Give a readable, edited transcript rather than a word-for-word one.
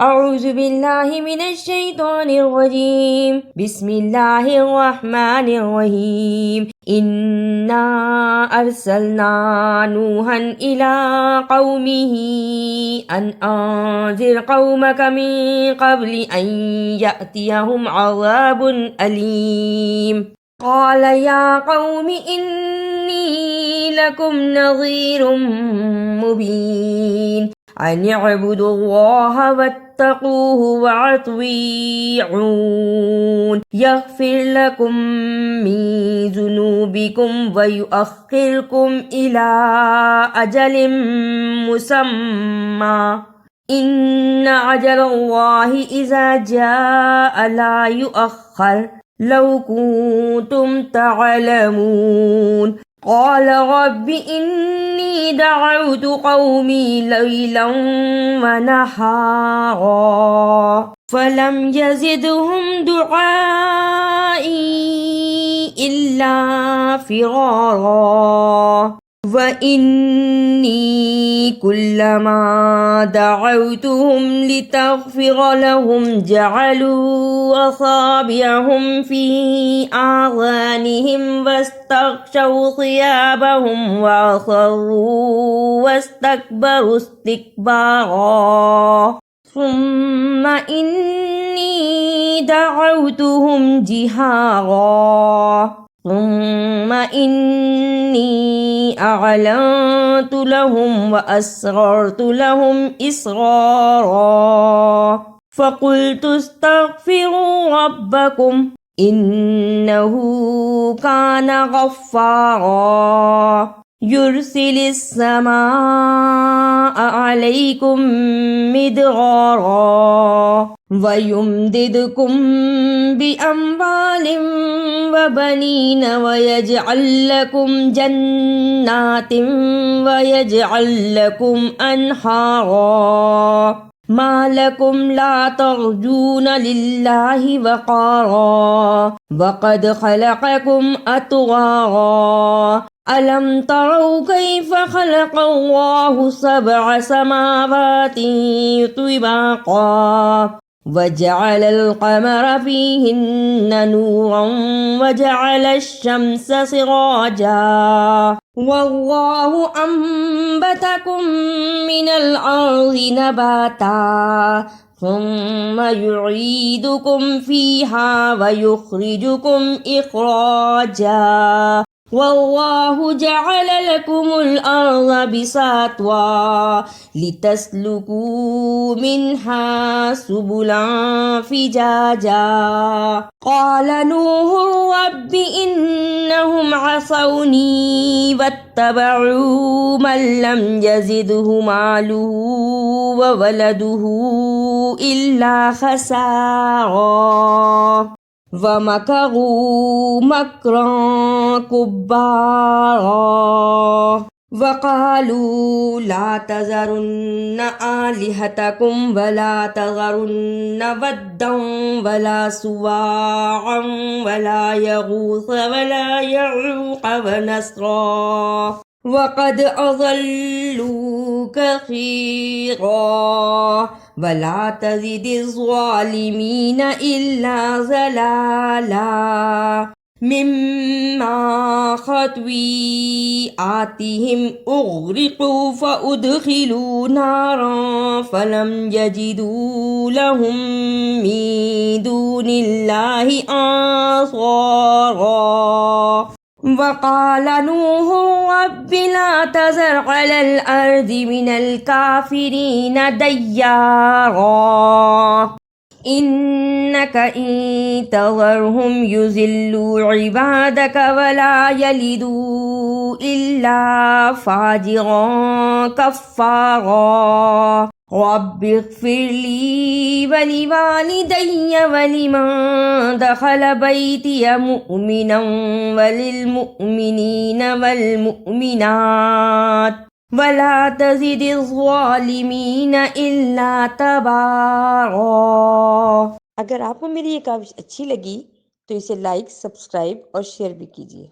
أعوذ بالله من الشيطان الرجيم. بسم الله الرحمن الرحيم. إنا أرسلنا نوحا إلى قومه أن أنذر قومك من قبل أن يأتيهم عذاب أليم. قال يا قوم إني لكم نظير مبين أن اعبدوا الله واتقوه وأطيعون يغفر لكم من ذنوبكم ويؤخركم إلى أجل مسمى إن أجل الله إذا جاء لا يؤخر لو كنتم تعلمون. قال رب إني دعوت قومي ليلا ونهارا فلم يزدهم دعائي إلا فرارا وإني كلما دعوتهم لتغفر لهم جعلوا أصابعهم في آذانهم واستغشوا ثيابهم وأصروا واستكبروا استكبارا ثم إني دعوتهم جهارا ثم إني أعلنت لهم وأسررت لهم إسرارا فقلت استغفروا ربكم إنه كان غفارا يرسل السماء عليكم مدرارا ويمددكم بأموال وبنين ويجعل لكم جنات ويجعل لكم أنهارا ما لكم لا ترجون لله وقارا وقد خلقكم أطوارا ألم تروا كيف خلق الله سبع سماوات طباقا وجعل القمر فيهن نورا وجعل الشمس سراجا والله أنبتكم من الأرض نباتا ثم يعيدكم فيها ويخرجكم إخراجا والله جعل لكم الأرض بساطا لتسلكوا منها سبلا فجاجا قال نوح رب إنهم عصوني واتبعوا من لم يزده ماله وولده إلا خسارا ومكروا مكرا كبارا وقالوا لا تذرن آلهتكم ولا تذرن ودا ولا سواعا ولا يغوث ولا يعوق ونسرا وقد أضلوا كثيرا ولا تزد الظالمين إلا ضلالا مما خطوياتهم أغرقوا فأدخلوا نارا فلم يجدوا لهم من دون الله أنصارا وقال نوح رب لا تذر على الأرض من الكافرين ديارا إنك إن تذرهم يذلوا عبادك ولا يلدوا إلا فاجرا كفارا رب اغفر لي ولوالدي ولمن دخل بيتي مؤمنا وللمؤمنين والمؤمنات ولا تزد الظالمين إلا تبارا। अगर आपको मेरी ये काविश अच्छी लगी तो इसे लाइक, सब्सक्राइब और शेयर भी कीजिए।